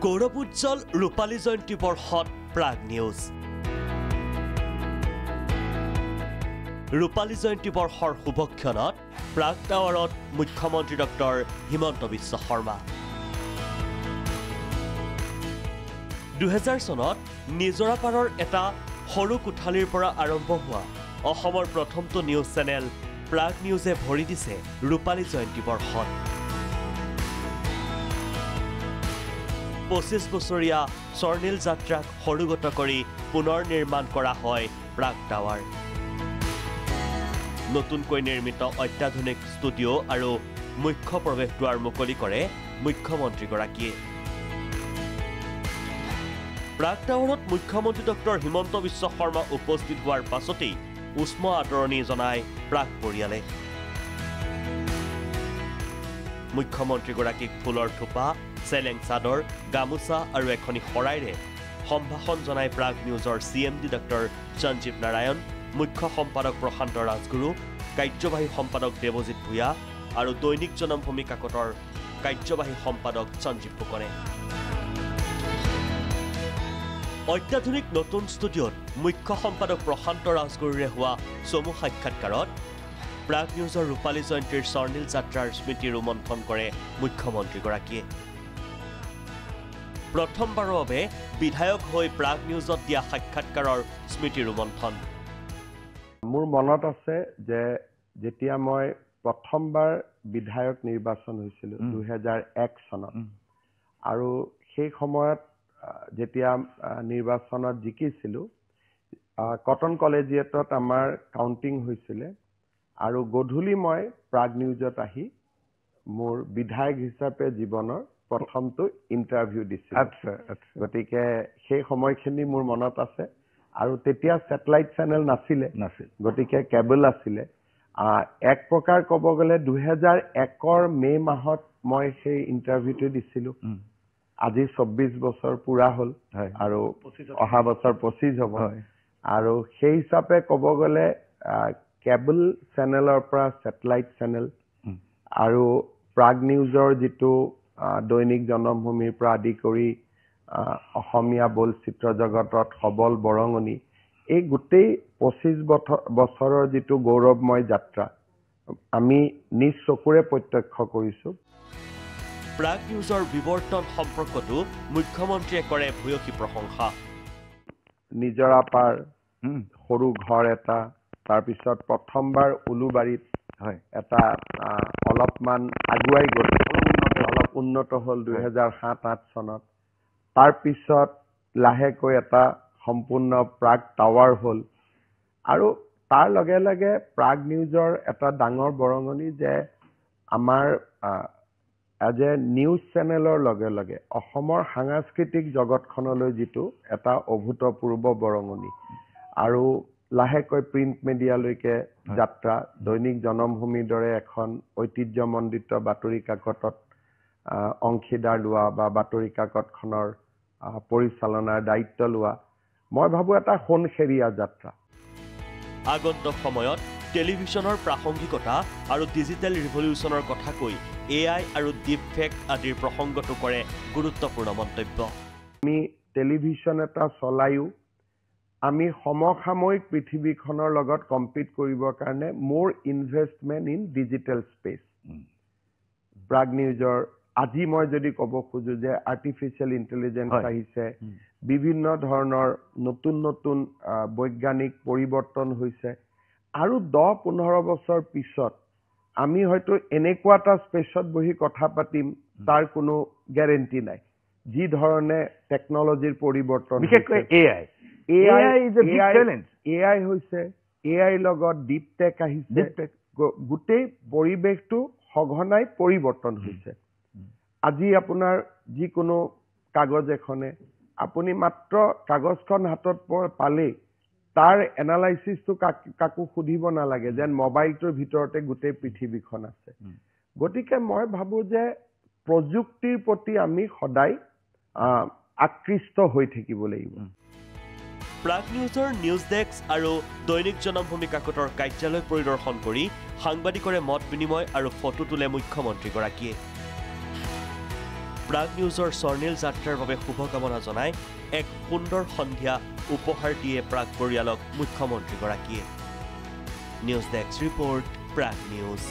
গৌৰৱ উজ্জ্বল ৰূপালী জয়ন্তী বৰ্ষত প্ৰাগ নিউজ ৰূপালী জয়ন্তী বৰ্ষৰ শুভক্ষণত প্ৰাগ টাৱাৰত মুখ্যমন্ত্ৰী ডক্টৰ হিমন্ত বিশ্ব শৰ্মা 2000 চনত নিজৰাপাৰৰ এটা সৰু কোঠালিৰ পৰা আৰম্ভ হোৱা অসমৰ প্ৰথমটো নিউজ চেনেল প্ৰাগ নিউজে ভৰি দিছে ৰূপালী জয়ন্তী বৰ্ষত 25 বছৰীয়া স্বৰ্ণিল যাত্ৰাক সৰুগত কৰি পুনৰ নিৰ্মাণ কৰা হয় প্ৰাগ টাৱাৰ নতুনকৈ নিৰ্মিত অত্যাধুনিক ষ্টুডিঅ' আৰু মুখ্য প্ৰৱেশদ্বাৰ মুকলি কৰে মুখ্যমন্ত্ৰীগৰাকীয়ে প্ৰাগ টাৱাৰত মুখ্যমন্ত্ৰী ডক্টৰ হিমন্ত বিশ্ব শৰ্মা উপস্থিত হোৱাৰ পাছতেই উষ্ম আদৰণি জনায় প্ৰাগ পৰিয়ালে মুখ্যমন্ত্ৰীগৰাকীক ফুলৰ থোপা চেলেং চাদৰ গামোচা আৰু এখনি শৰাইৰে সম্ভাষণ জনাই প্ৰাগ নিউজৰ CMD ডক্টৰ সঞ্জীৱ নাৰায়ণ মুখ্য সম্পাদক প্ৰশান্ত ৰাজগুৰু কাৰ্যবাহী সম্পাদক দেৱজিৎ ভূঞা আৰু দৈনিক জনমভূমি কাকতৰ কাৰ্যবাহী সম্পাদক সঞ্জীৱ ফুকনে অত্যাধুনিক নতুন ষ্টুডিঅ'ত মুখ্য সম্পাদক প্ৰশান্ত ৰাজগুৰুৰে হোৱা চমু সাক্ষাৎকাৰত প্ৰাগ নিউজৰ ৰূপালী জয়ন্তীৰ স্বৰ্ণিল যাত্ৰাৰ স্মৃতি ৰোমন্থন কৰে মুখ্যমন্ত্ৰীগৰাকীয়ে প্ৰথমবাৰৰ বাবে বিধায়ক হৈ প্ৰাগ নিউজত দিয়া সাক্ষাৎকাৰৰ স্মৃতি ৰোমন্থন মোৰ মনত আছে যে যেতিয়া মই প্ৰথমবাৰ বিধায়ক নিৰ্বাচন হৈছিল 2001 চনত আৰু সেই সময়ত যেতিয়া নিৰ্বাচনত জিকিছিল কটন কলেজিয়েটত আমাৰ কাউন্টিং হৈছিল আৰু গধূলি মই প্ৰাগ নিউজত আহি মোৰ বিধায়ক হিচাপে জীৱনৰ প্ৰথমটো ইন্টাৰভিউ দিছিল গতিকে সেই সময়খিনি মোৰ মনত আছে আৰু তেতিয়া স্যাটেলাইট চেনেল নাছিল গতিকে কেবল আছিল এক প্ৰকাৰ ক'ব গ'লে 2001ৰ মে মাহত মই সেই ইন্টাৰভিউটো দিছিল আজি 24 বছৰ পুৰা হ'ল আৰু অহা বছৰ 25 হ'ব আৰু সেই হিচাপে ক'ব গ'লে কেবল চেনেলৰ পৰা স্যাটেলাইট চেনেল আৰু প্ৰাগ নিউজৰ যিটো দৈনিক জনমভূমিৰ পৰা আদি কৰি অসমীয়া বলচিত্ৰ জগতত সবল বৰঙণি এই গোটেই 25 বছৰৰ যিটো গৌৰৱময় যাত্ৰা আমি নিজ চকুৰে প্ৰত্যক্ষ কৰিছো প্ৰাগ নিউজৰ বিৱৰ্তন সম্পৰ্কতো মুখ্যমন্ত্ৰীয়ে কৰে ভূয়সী প্ৰশংসা নিজৰাপাৰ সৰু ঘৰ এটা তাৰপিছত প্ৰথমবাৰ উলুবাৰীত এটা অলপমান আগুৱাই গ'ল অলপ উন্নত হ'ল 2007-08 চনত তাৰপিছত লাহেকৈ এটা সম্পূৰ্ণ প্ৰাগ টাৱাৰ হ'ল আৰু তাৰ লগে লগে প্ৰাগ নিউজৰ এটা ডাঙৰ বৰঙণি যে আমাৰ এজ এ নিউজ চেনেলৰ লগে লগে অসমৰ সাংস্কৃতিক জগতখনলৈ যিটো এটা অভূতপূৰ্ব বৰঙণি আৰু লাহেকৈ প্ৰিণ্ট মিডিয়ালৈকে যাত্ৰা দৈনিক জনমভূমিৰ দৰে এখন ঐতিহ্যমণ্ডিত বাতৰি কাকতত অংশীদাৰ লোৱা বা বাতৰি কাকতখনৰ পৰিচালনাৰ দায়িত্ব লোৱা মই ভাবো এটা সোণখেৰীয়া যাত্ৰা আগন্তুক সময়ত টেলিভিছনৰ প্ৰাসংগিকতা আৰু ডিজিটেল ৰিভলিউচনৰ কথা কৈ AI আৰু ডিপ ফেক আদিৰ প্ৰসংগটো কৰে গুৰুত্বপূৰ্ণ মন্তব্য আমি টেলিভিছন এটা চলায়ো আমি সমসাময়িক পৃথিৱীখনৰ লগত কম্পিট কৰিবৰ কাৰণে মোৰ investment in digital space Prag নিউজৰ আজি মই যদি ক'ব খোজো যে আৰ্টিফিচিয়েল ইন্টেলিজেন্স আহিছে বিভিন্ন ধৰণৰ নতুন নতুন বৈজ্ঞানিক পৰিৱৰ্তন হৈছে আৰু 10-15 বছৰ পিছত আমি হয়তো এনেকুৱা এটা স্পেচত বহি কথা পাতিম তাৰ কোনো গ্যাৰেন্টি নাই যি ধৰণে টেকনলজিৰ পৰিৱৰ্তন বিশেষকৈ AI is a big challenge AI হৈছে AI লগত ডিপ টেক আহিছে গোটেই পৰিৱেশটো সঘনাই পৰিৱৰ্তন হৈছে আজি আপোনাৰ যিকোনো কাগজ এখনে আপুনি মাত্ৰ কাগজখন হাতত পালে তাৰ এনালাইসিসটো কাকো খুদিব নালাগে যেন মোবাইলটোৰ ভিতৰতে গোটেই পৃথিৱীখন আছে গতিকে মই ভাবো যে প্ৰযুক্তিৰ প্ৰতি আমি সদায় আকৃষ্ট হৈ থাকিব লাগিব প্ৰাগ নিউজৰ নিউজ ডেস্ক আৰু দৈনিক জনমভূমি কাকতৰ কাৰ্যালয় পৰিদৰ্শন কৰি সাংবাদিকৰে মত বিনিময় আৰু ফটো তোলে মুখ্যমন্ত্ৰীগৰাকীয়ে প্ৰাগ নিউজৰ স্বৰ্ণিল যাত্ৰাৰ বাবে শুভকামনা জনাই এক সুন্দৰ সন্ধিয়া উপহাৰ দিয়ে প্ৰাগ পৰিয়ালক মুখ্যমন্ত্ৰীগৰাকীয়ে। News desk report, Prag news.